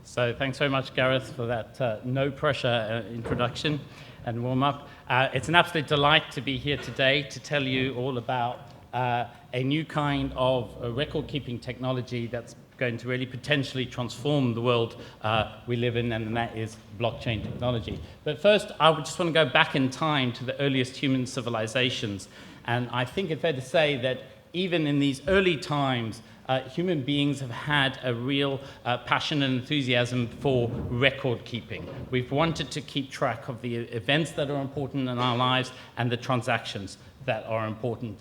So thanks very much, Gareth, for that no-pressure introduction and warm-up. It's an absolute delight to be here today to tell you all about a new kind of record-keeping technology that's going to really potentially transform the world we live in, and that is blockchain technology. But first, I would just want to go back in time to the earliest human civilizations. And I think it's fair to say that even in these early times, human beings have had a real passion and enthusiasm for record keeping. We've wanted to keep track of the events that are important in our lives and the transactions that are important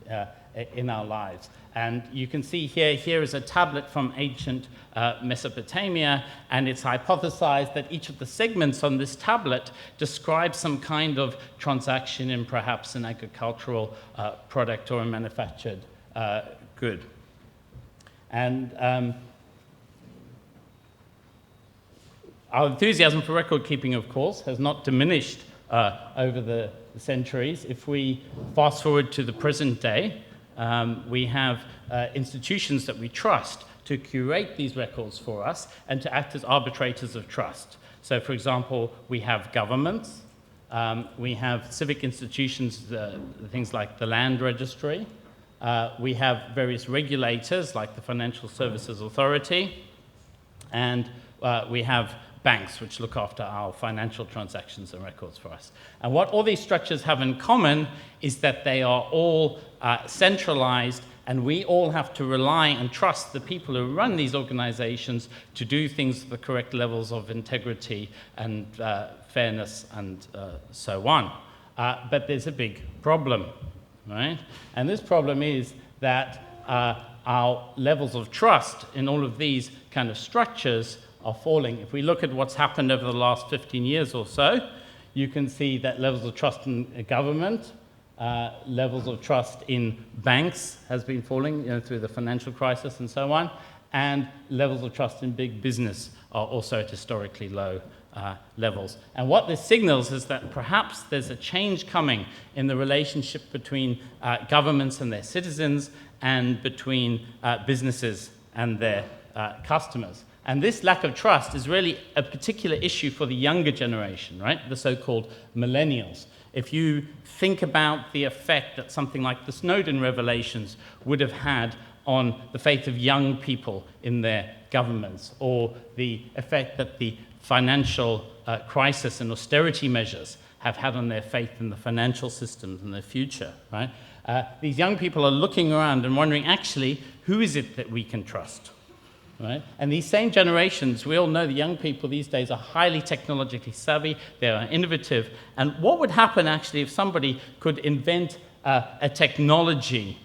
in our lives. And you can see here is a tablet from ancient Mesopotamia, and it's hypothesized that each of the segments on this tablet describes some kind of transaction in perhaps an agricultural product or a manufactured good. And our enthusiasm for record keeping, of course, has not diminished over the centuries. If we fast forward to the present day, we have institutions that we trust to curate these records for us and to act as arbitrators of trust. So, for example, we have governments, we have civic institutions, things like the Land Registry. We have various regulators like the Financial Services Authority, and we have banks which look after our financial transactions and records for us. And what all these structures have in common is that they are all centralized, and we all have to rely and trust the people who run these organizations to do things with the correct levels of integrity and fairness and so on. But there's a big problem. Right? And this problem is that our levels of trust in all of these kind of structures are falling. If we look at what's happened over the last 15 years or so, you can see that levels of trust in government, levels of trust in banks has been falling through the financial crisis and so on, and levels of trust in big business are also at historically low levels. And what this signals is that perhaps there's a change coming in the relationship between governments and their citizens and between businesses and their customers. And this lack of trust is really a particular issue for the younger generation, right? The so-called millennials. If you think about the effect that something like the Snowden revelations would have had on the faith of young people in their governments, or the effect that the financial crisis and austerity measures have had on their faith in the financial systems and their future, right? These young people are looking around and wondering, actually, who is it that we can trust, right? And these same generations, we all know the young people these days are highly technologically savvy, they are innovative, and what would happen, actually, if somebody could invent a technology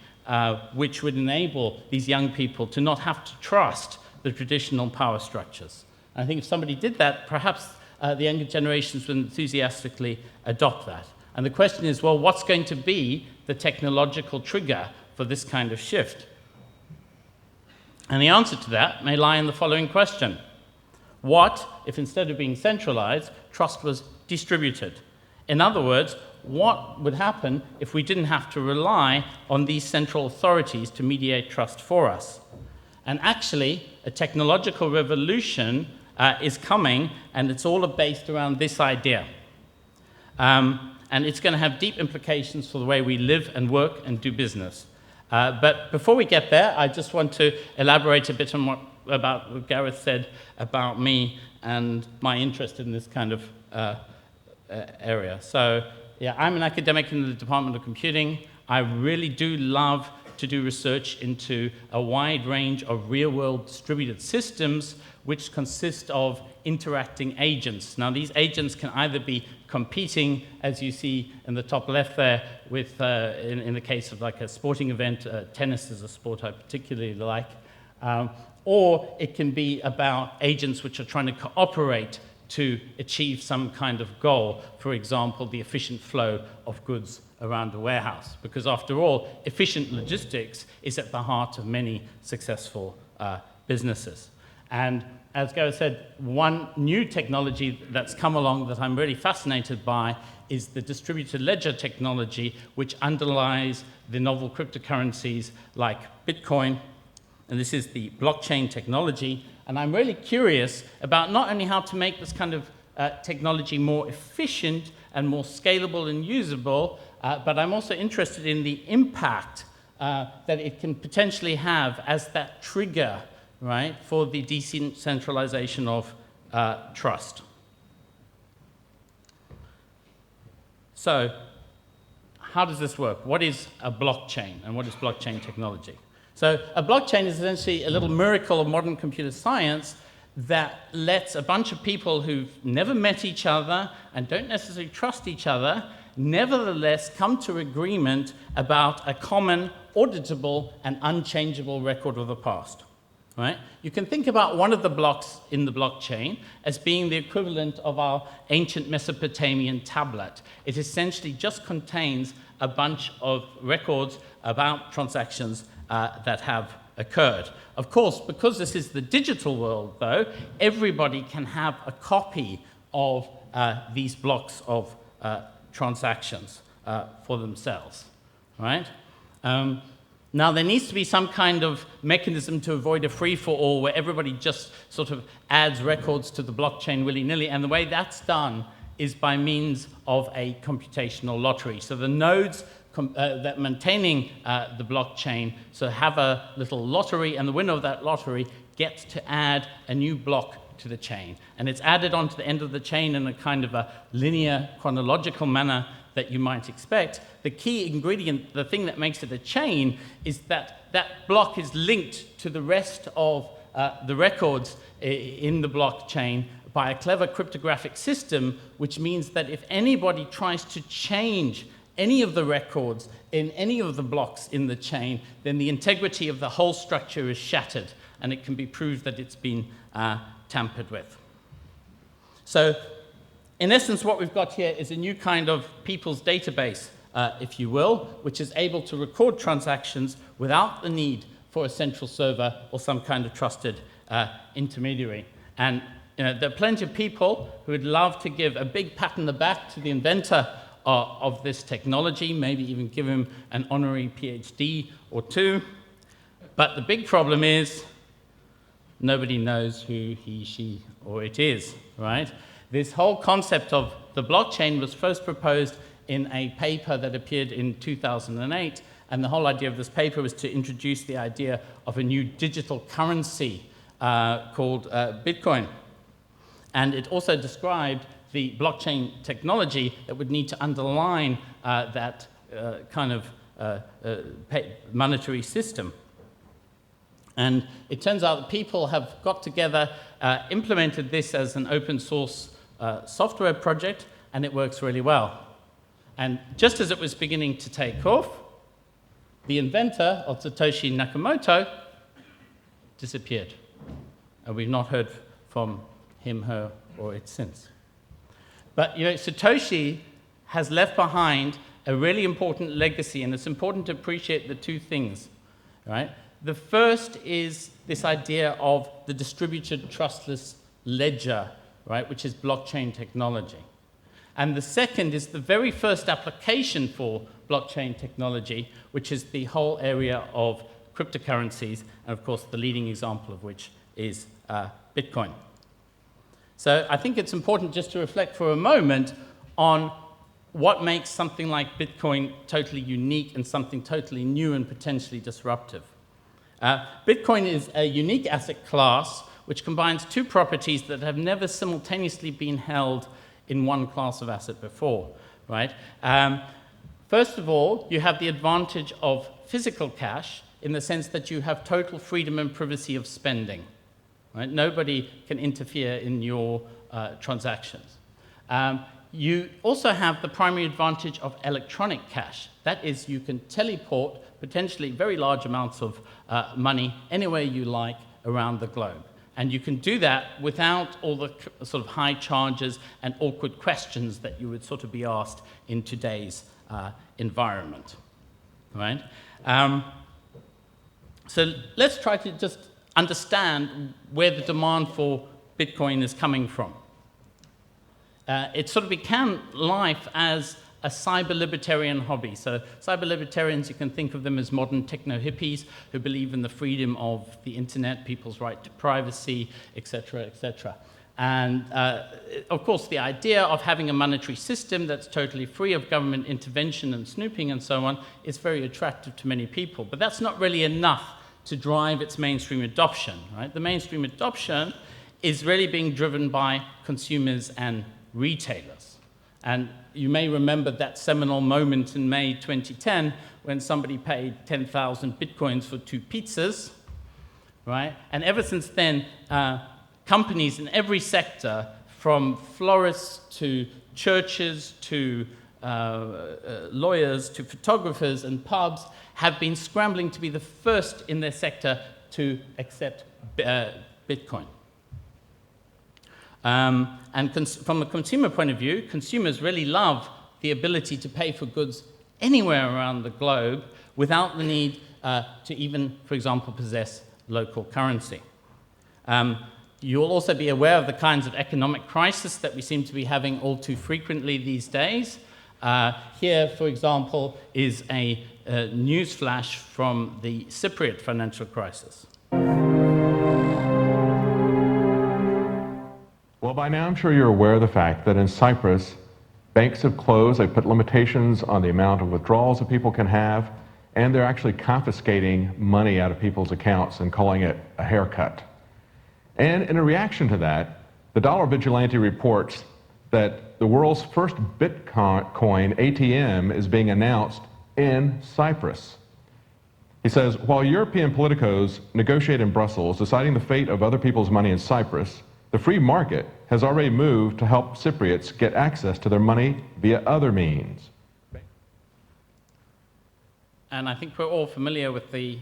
which would enable these young people to not have to trust the traditional power structures? I think if somebody did that, perhaps the younger generations would enthusiastically adopt that. And the question is, well, what's going to be the technological trigger for this kind of shift? And the answer to that may lie in the following question. What if instead of being centralized, trust was distributed? In other words, what would happen if we didn't have to rely on these central authorities to mediate trust for us? And actually, a technological revolution is coming, and it's all based around this idea. And it's going to have deep implications for the way we live and work and do business. But before we get there, I just want to elaborate a bit on about what Gareth said about me and my interest in this kind of area. So, yeah, I'm an academic in the Department of Computing. I really do love to do research into a wide range of real-world distributed systems which consist of interacting agents. Now, these agents can either be competing, as you see in the top left there, with in the case of like a sporting event, tennis is a sport I particularly like, or it can be about agents which are trying to cooperate to achieve some kind of goal, for example, the efficient flow of goods around a warehouse. Because after all, efficient logistics is at the heart of many successful businesses. And as Gareth said, one new technology that's come along that I'm really fascinated by is the distributed ledger technology, which underlies the novel cryptocurrencies like Bitcoin. And this is the blockchain technology. And I'm really curious about not only how to make this kind of technology more efficient and more scalable and usable, but I'm also interested in the impact that it can potentially have as that trigger, right, for the decentralization of trust. So, how does this work? What is a blockchain, and what is blockchain technology? So, a blockchain is essentially a little miracle of modern computer science that lets a bunch of people who've never met each other and don't necessarily trust each other, nevertheless come to agreement about a common, auditable, and unchangeable record of the past. Right? You can think about one of the blocks in the blockchain as being the equivalent of our ancient Mesopotamian tablet. It essentially just contains a bunch of records about transactions that have occurred. Of course, because this is the digital world, though, everybody can have a copy of these blocks of transactions for themselves. Right? Now, there needs to be some kind of mechanism to avoid a free-for-all where everybody just sort of adds records to the blockchain willy-nilly, and the way that's done is by means of a computational lottery. So the nodes that maintaining the blockchain so have a little lottery, and the winner of that lottery gets to add a new block to the chain. And it's added onto the end of the chain in a kind of a linear, chronological manner that you might expect. The key ingredient, the thing that makes it a chain, is that that block is linked to the rest of the records in the blockchain by a clever cryptographic system, which means that if anybody tries to change any of the records in any of the blocks in the chain, then the integrity of the whole structure is shattered, and it can be proved that it's been tampered with. So, in essence, what we've got here is a new kind of people's database, if you will, which is able to record transactions without the need for a central server or some kind of trusted intermediary. And there are plenty of people who would love to give a big pat on the back to the inventor of this technology, maybe even give him an honorary PhD or two. But the big problem is nobody knows who he, she, or it is, right? This whole concept of the blockchain was first proposed in a paper that appeared in 2008, and the whole idea of this paper was to introduce the idea of a new digital currency called Bitcoin. And it also described the blockchain technology that would need to underline that kind of monetary system. And it turns out that people have got together, implemented this as an open source software project, and it works really well. And just as it was beginning to take off, the inventor of Satoshi Nakamoto disappeared. And we've not heard from him, her, or it since. But Satoshi has left behind a really important legacy, and it's important to appreciate the two things, right? The first is this idea of the distributed trustless ledger, right, which is blockchain technology. And the second is the very first application for blockchain technology, which is the whole area of cryptocurrencies, and of course the leading example of which is Bitcoin. So I think it's important just to reflect for a moment on what makes something like Bitcoin totally unique and something totally new and potentially disruptive. Bitcoin is a unique asset class which combines two properties that have never simultaneously been held in one class of asset before, right? First of all, you have the advantage of physical cash in the sense that you have total freedom and privacy of spending, right? Nobody can interfere in your transactions. You also have the primary advantage of electronic cash. That is, you can teleport potentially very large amounts of money anywhere you like around the globe. And you can do that without all the sort of high charges and awkward questions that you would sort of be asked in today's environment, right? So let's try to just understand where the demand for Bitcoin is coming from. It sort of began life as a cyber libertarian hobby. So cyber libertarians, you can think of them as modern techno hippies who believe in the freedom of the internet, people's right to privacy, etc., etc. And of course, the idea of having a monetary system that's totally free of government intervention and snooping and so on is very attractive to many people. But that's not really enough to drive its mainstream adoption, right? The mainstream adoption is really being driven by consumers and retailers. And you may remember that seminal moment in May 2010 when somebody paid 10,000 bitcoins for 2 pizzas, right? And ever since then, companies in every sector, from florists to churches to lawyers to photographers and pubs, have been scrambling to be the first in their sector to accept Bitcoin. From a consumer point of view, consumers really love the ability to pay for goods anywhere around the globe without the need to even, for example, possess local currency. You'll also be aware of the kinds of economic crisis that we seem to be having all too frequently these days. Here, for example, is a news flash from the Cypriot financial crisis. Well, by now I'm sure you're aware of the fact that in Cyprus, banks have closed. They've put limitations on the amount of withdrawals that people can have, and they're actually confiscating money out of people's accounts and calling it a haircut. And in a reaction to that, the Dollar Vigilante reports that the world's first Bitcoin ATM is being announced in Cyprus. He says, while European politicos negotiate in Brussels, deciding the fate of other people's money in Cyprus, the free market has already moved to help Cypriots get access to their money via other means. And I think we're all familiar with the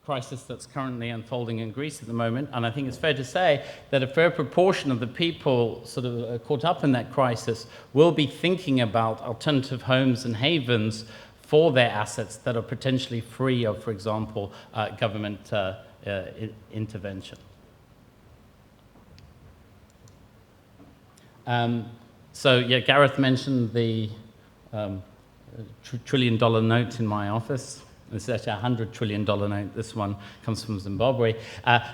crisis that's currently unfolding in Greece at the moment, and I think it's fair to say that a fair proportion of the people sort of caught up in that crisis will be thinking about alternative homes and havens for their assets that are potentially free of, for example, government intervention. So yeah, Gareth mentioned the $1 trillion note in my office. It's actually a $100 trillion note. This one comes from Zimbabwe.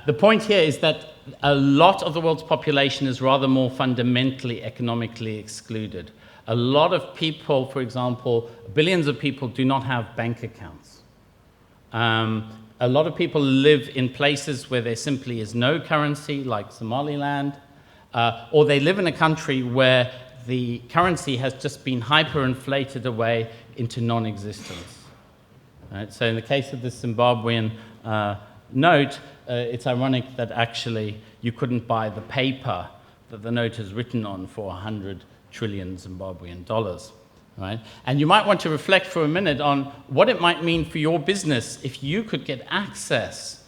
The point here is that a lot of the world's population is rather more fundamentally economically excluded. A lot of people, for example, billions of people do not have bank accounts. A lot of people live in places where there simply is no currency, like Somaliland, or they live in a country where the currency has just been hyperinflated away into non-existence. Right? So in the case of the Zimbabwean note, it's ironic that actually you couldn't buy the paper that the note is written on for 100 trillion Zimbabwean dollars. Right? And you might want to reflect for a minute on what it might mean for your business if you could get access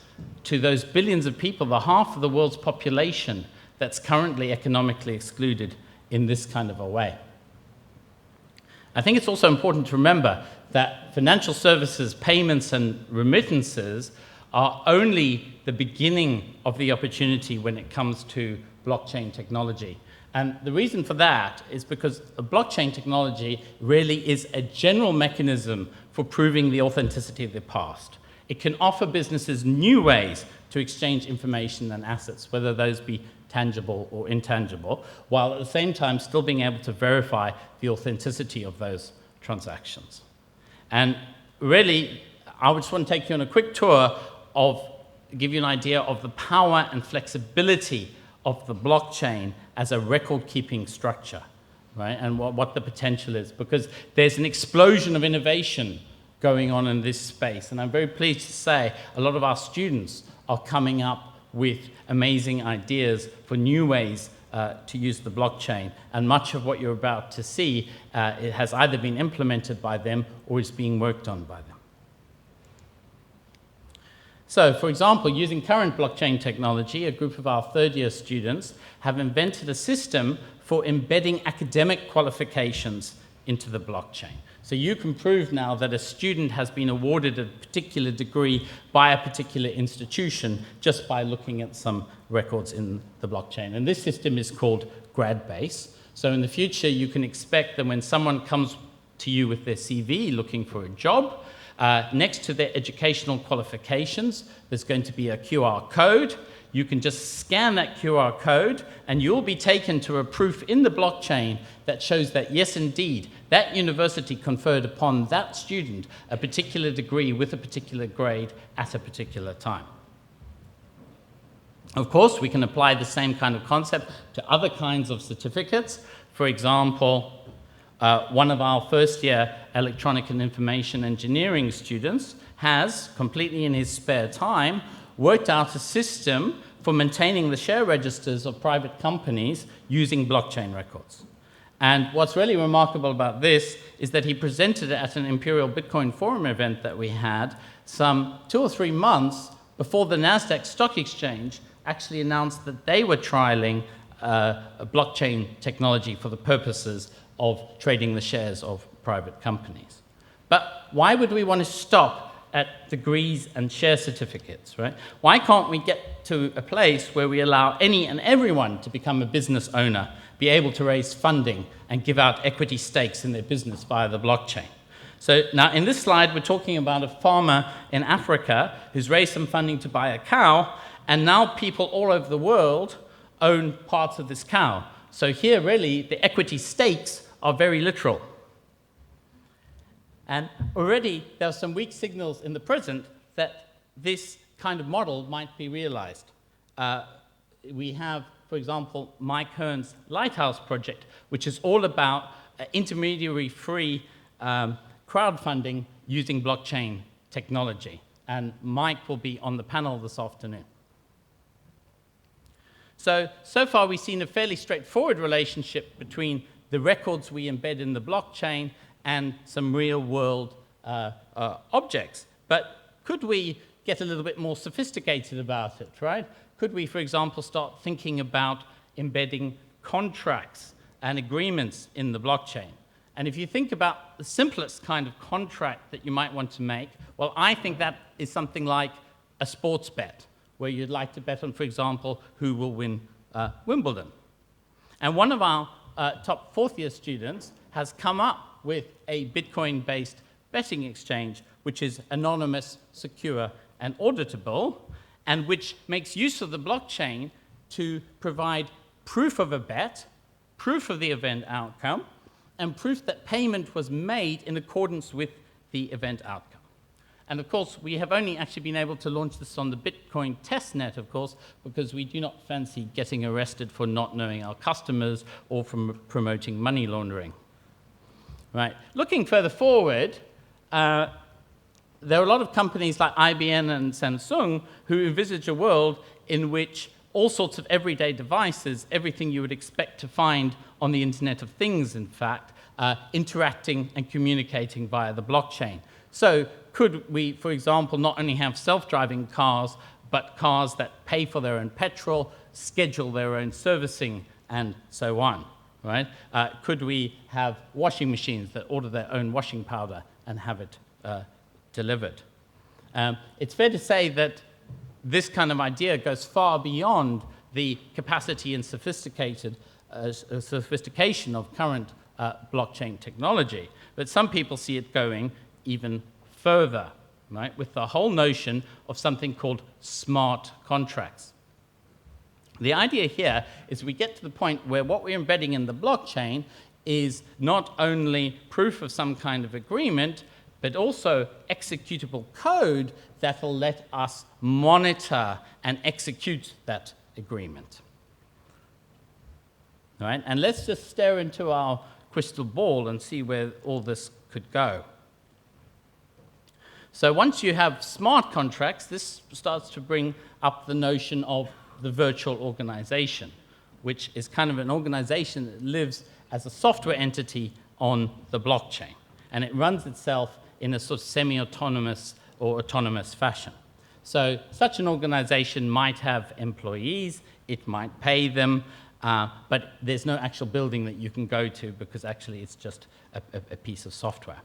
to those billions of people, the half of the world's population that's currently economically excluded in this kind of a way. I think it's also important to remember that financial services, payments, and remittances are only the beginning of the opportunity when it comes to blockchain technology. And the reason for that is because blockchain technology really is a general mechanism for proving the authenticity of the past. It can offer businesses new ways to exchange information and assets, whether those be tangible or intangible, while at the same time still being able to verify the authenticity of those transactions. And really, I just want to take you on a quick tour give you an idea of the power and flexibility of the blockchain as a record-keeping structure, right? And what the potential is, because there's an explosion of innovation going on in this space. And I'm very pleased to say a lot of our students are coming up with amazing ideas for new ways to use the blockchain. And much of what you're about to see it has either been implemented by them or is being worked on by them. So, for example, using current blockchain technology, a group of our third-year students have invented a system for embedding academic qualifications into the blockchain. So you can prove now that a student has been awarded a particular degree by a particular institution just by looking at some records in the blockchain. And this system is called Gradbase. So in the future, you can expect that when someone comes to you with their CV looking for a job. Next to their educational qualifications, there's going to be a QR code. You can just scan that QR code and you'll be taken to a proof in the blockchain that shows that, yes, indeed, that university conferred upon that student a particular degree with a particular grade at a particular time. Of course, we can apply the same kind of concept to other kinds of certificates. For example, one of our first-year electronic and information engineering students has, completely in his spare time, worked out a system for maintaining the share registers of private companies using blockchain records. And what's really remarkable about this is that he presented it at an Imperial Bitcoin Forum event that we had some 2 or 3 months before the NASDAQ stock exchange actually announced that they were trialing a blockchain technology for the purposes of trading the shares of private companies. But why would we want to stop at degrees and share certificates, right? Why can't we get to a place where we allow any and everyone to become a business owner, be able to raise funding, and give out equity stakes in their business via the blockchain? So now in this slide, we're talking about a farmer in Africa who's raised some funding to buy a cow, and now people all over the world own parts of this cow. So here, really, the equity stakes are very literal. And already there are some weak signals in the present that this kind of model might be realized. We have, for example, Mike Hearn's Lighthouse project, which is all about intermediary-free crowdfunding using blockchain technology. And Mike will be on the panel this afternoon. So far we've seen a fairly straightforward relationship between the records we embed in the blockchain and some real-world objects. But could we get a little bit more sophisticated about it, right? Could we, for example, start thinking about embedding contracts and agreements in the blockchain? And if you think about the simplest kind of contract that you might want to make, well, I think that is something like a sports bet, where you'd like to bet on, for example, who will win Wimbledon. And one of our top fourth-year students has come up with a Bitcoin-based betting exchange, which is anonymous, secure, and auditable, and which makes use of the blockchain to provide proof of a bet, proof of the event outcome, and proof that payment was made in accordance with the event outcome. And of course, we have only actually been able to launch this on the Bitcoin testnet, of course, because we do not fancy getting arrested for not knowing our customers or from promoting money laundering. Right. Looking further forward, there are a lot of companies like IBM and Samsung who envisage a world in which all sorts of everyday devices, everything you would expect to find on the Internet of Things, in fact, interacting and communicating via the blockchain. So could we, for example, not only have self-driving cars, but cars that pay for their own petrol, schedule their own servicing, and so on? Right? Could we have washing machines that order their own washing powder and have it delivered? It's fair to say that this kind of idea goes far beyond the capacity and sophistication of current blockchain technology, but some people see it going even further, right, with the whole notion of something called smart contracts. The idea here is we get to the point where what we're embedding in the blockchain is not only proof of some kind of agreement, but also executable code that will let us monitor and execute that agreement. All right? And let's just stare into our crystal ball and see where all this could go. So once you have smart contracts, this starts to bring up the notion of the virtual organization, which is kind of an organization that lives as a software entity on the blockchain. And it runs itself in a sort of semi-autonomous or autonomous fashion. So such an organization might have employees, it might pay them, but there's no actual building that you can go to because actually it's just a piece of software.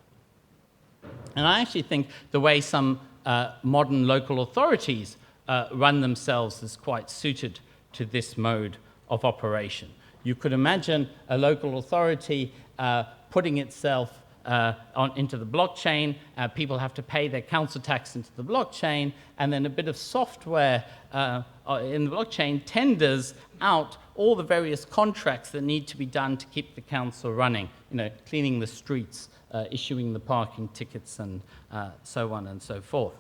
And I actually think the way some modern local authorities run themselves is quite suited to this mode of operation. You could imagine a local authority putting itself into the blockchain. People have to pay their council tax into the blockchain, and then a bit of software in the blockchain tenders out all the various contracts that need to be done to keep the council running, cleaning the streets, issuing the parking tickets, and so on and so forth.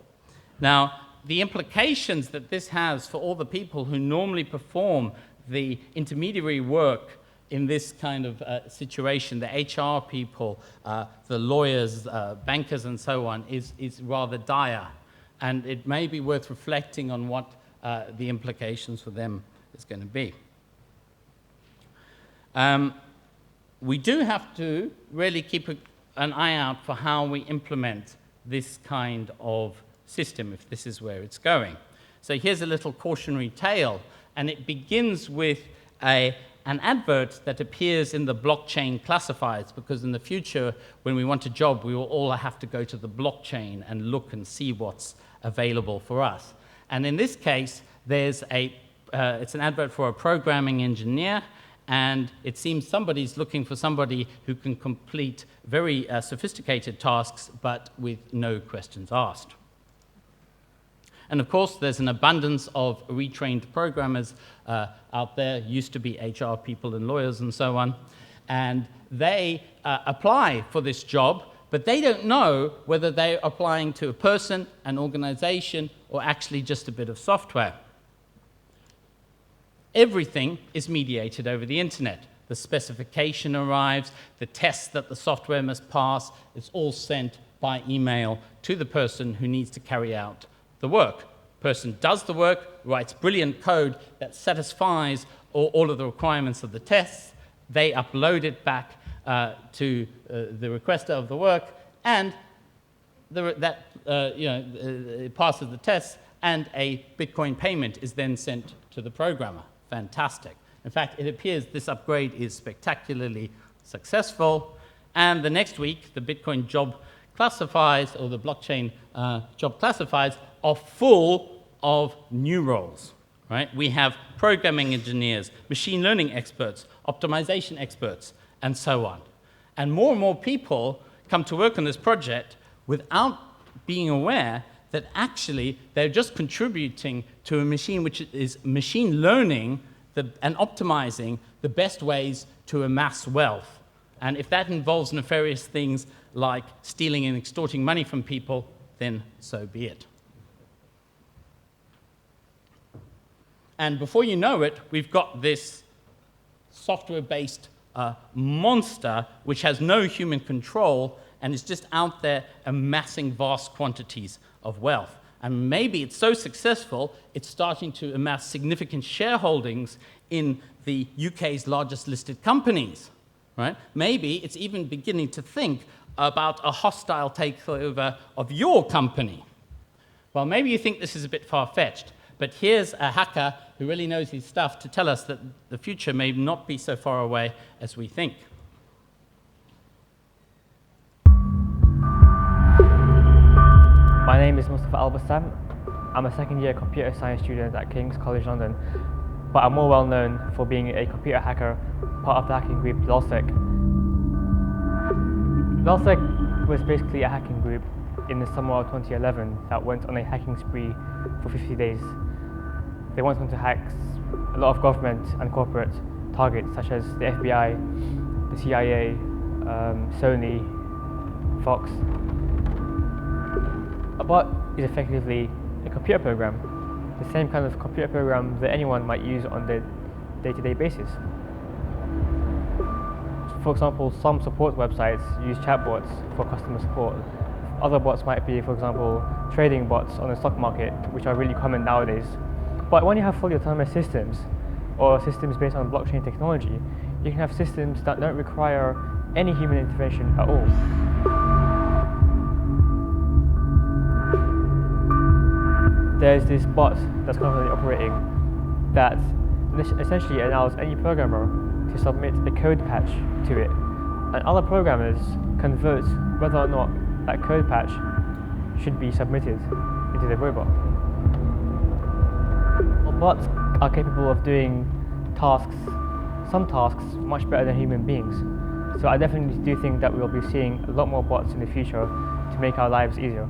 Now, the implications that this has for all the people who normally perform the intermediary work in this kind of situation, the HR people, the lawyers, bankers, and so on, is rather dire. And it may be worth reflecting on what the implications for them is going to be. We do have to really keep an eye out for how we implement this kind of system, if this is where it's going. So here's a little cautionary tale, and it begins with an advert that appears in the blockchain classifieds, because in the future, when we want a job, we will all have to go to the blockchain and look and see what's available for us. And in this case, there's it's an advert for a programming engineer, and it seems somebody's looking for somebody who can complete very sophisticated tasks, but with no questions asked. And of course, there's an abundance of retrained programmers out there, used to be HR people and lawyers and so on, and they apply for this job, but they don't know whether they're applying to a person, an organization, or actually just a bit of software. Everything is mediated over the internet. The specification arrives, the tests that the software must pass, it's all sent by email to the person who needs to carry out the work. Person does the work, writes brilliant code that satisfies all of the requirements of the tests. They upload it back to the requester of the work, and it passes the test, and a Bitcoin payment is then sent to the programmer. Fantastic. In fact, it appears this upgrade is spectacularly successful, and the next week, the Bitcoin job classifieds, or the blockchain job classifieds, are full of new roles, right? We have programming engineers, machine learning experts, optimization experts, and so on. And more people come to work on this project without being aware that actually they're just contributing to a machine which is machine learning and optimizing the best ways to amass wealth. And if that involves nefarious things like stealing and extorting money from people, then so be it. And before you know it, we've got this software-based monster which has no human control and is just out there amassing vast quantities of wealth. And maybe it's so successful, it's starting to amass significant shareholdings in the UK's largest listed companies, right? Maybe it's even beginning to think about a hostile takeover of your company. Well, maybe you think this is a bit far-fetched, but here's a hacker who really knows his stuff to tell us that the future may not be so far away as we think. My name is Mustafa Al-Bassam. I'm a second-year computer science student at King's College London, but I'm more well known for being a computer hacker, part of the hacking group LulzSec. LulzSec was basically a hacking group in the summer of 2011 that went on a hacking spree for 50 days. They wanted to hack a lot of government and corporate targets such as the FBI, the CIA, Sony, Fox. A bot is effectively a computer program, the same kind of computer program that anyone might use on their day-to-day basis. For example, some support websites use chatbots for customer support. Other bots might be, for example, trading bots on the stock market, which are really common nowadays. But when you have fully autonomous systems, or systems based on blockchain technology, you can have systems that don't require any human intervention at all. There's this bot that's currently operating that essentially allows any programmer to submit a code patch to it, and other programmers can vote whether or not that code patch should be submitted into the robot. Bots are capable of doing tasks, some tasks, much better than human beings. So I definitely do think that we'll be seeing a lot more bots in the future to make our lives easier.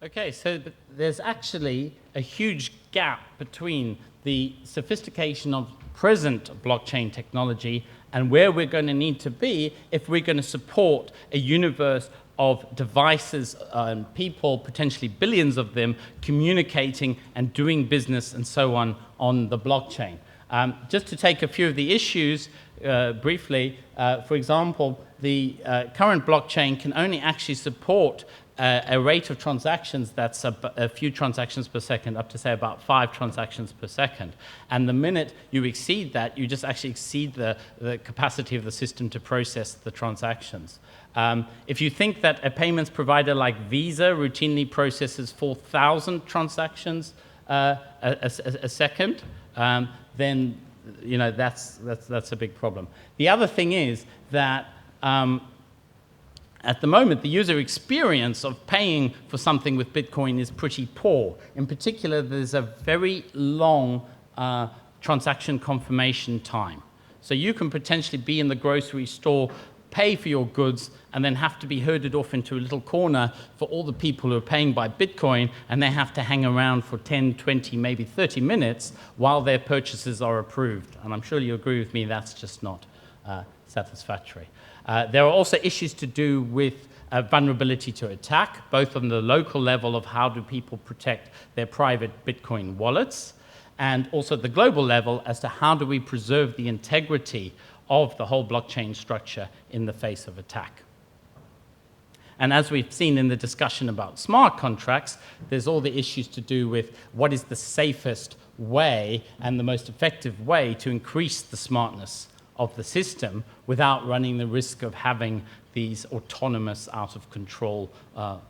Okay, so there's actually a huge gap between the sophistication of present blockchain technology and where we're going to need to be if we're going to support a universe of devices and people, potentially billions of them, communicating and doing business and so on the blockchain. Just to take a few of the issues briefly, for example, the current blockchain can only actually support a rate of transactions that's a few transactions per second, up to say about 5 transactions per second. And the minute you exceed that, you just actually exceed the capacity of the system to process the transactions. If you think that a payments provider like Visa routinely processes 4,000 transactions a second, then that's a big problem. The other thing is that at the moment, the user experience of paying for something with Bitcoin is pretty poor. In particular, there's a very long transaction confirmation time. So you can potentially be in the grocery store, pay for your goods, and then have to be herded off into a little corner for all the people who are paying by Bitcoin, and they have to hang around for 10, 20, maybe 30 minutes while their purchases are approved. And I'm sure you agree with me, that's just not satisfactory. There are also issues to do with vulnerability to attack, both on the local level of how do people protect their private Bitcoin wallets, and also the global level as to how do we preserve the integrity of the whole blockchain structure in the face of attack. And as we've seen in the discussion about smart contracts, there's all the issues to do with what is the safest way and the most effective way to increase the smartness of the system without running the risk of having these autonomous, out-of-control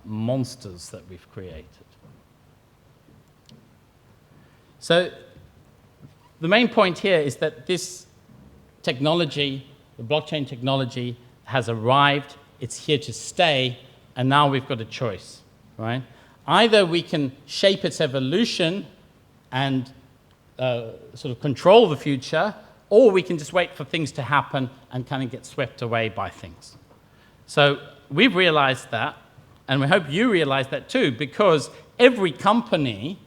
monsters that we've created. So the main point here is that this technology, the blockchain technology, has arrived, it's here to stay, and now we've got a choice, right? Either we can shape its evolution and sort of control the future, or we can just wait for things to happen and kind of get swept away by things. So we've realized that, and we hope you realize that too, because every company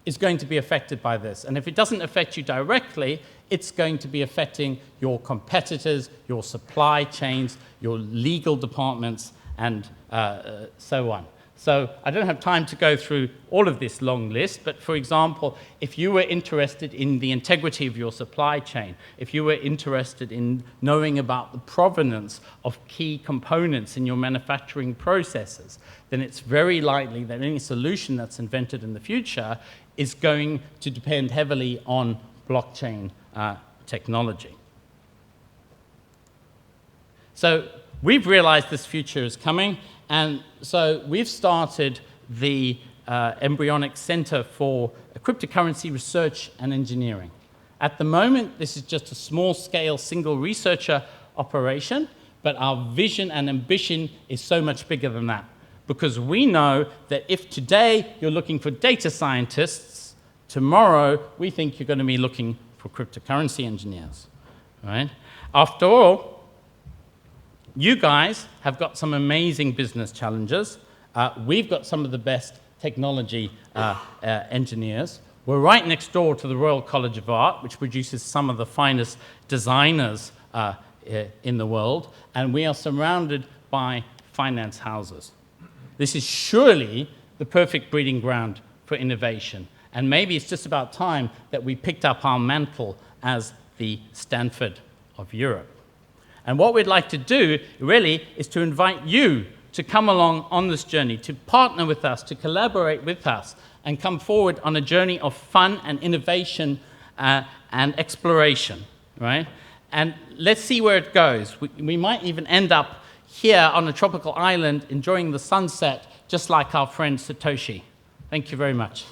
is going to be affected by this. And if it doesn't affect you directly, it's going to be affecting your competitors, your supply chains, your legal departments, and so on. So I don't have time to go through all of this long list, but for example, if you were interested in the integrity of your supply chain, if you were interested in knowing about the provenance of key components in your manufacturing processes, then it's very likely that any solution that's invented in the future is going to depend heavily on blockchain technology. So we've realized this future is coming, and so we've started the Embryonic Center for Cryptocurrency Research and Engineering. At the moment, this is just a small-scale, single researcher operation, but our vision and ambition is so much bigger than that, because we know that if today you're looking for data scientists, tomorrow we think you're going to be looking for cryptocurrency engineers, right? After all, you guys have got some amazing business challenges. We've got some of the best technology engineers. We're right next door to the Royal College of Art, which produces some of the finest designers in the world, and we are surrounded by finance houses. This is surely the perfect breeding ground for innovation, and maybe it's just about time that we picked up our mantle as the Stanford of Europe. And what we'd like to do, really, is to invite you to come along on this journey, to partner with us, to collaborate with us, and come forward on a journey of fun and innovation and exploration, right? And let's see where it goes. We might even end up here on a tropical island enjoying the sunset, just like our friend Satoshi. Thank you very much.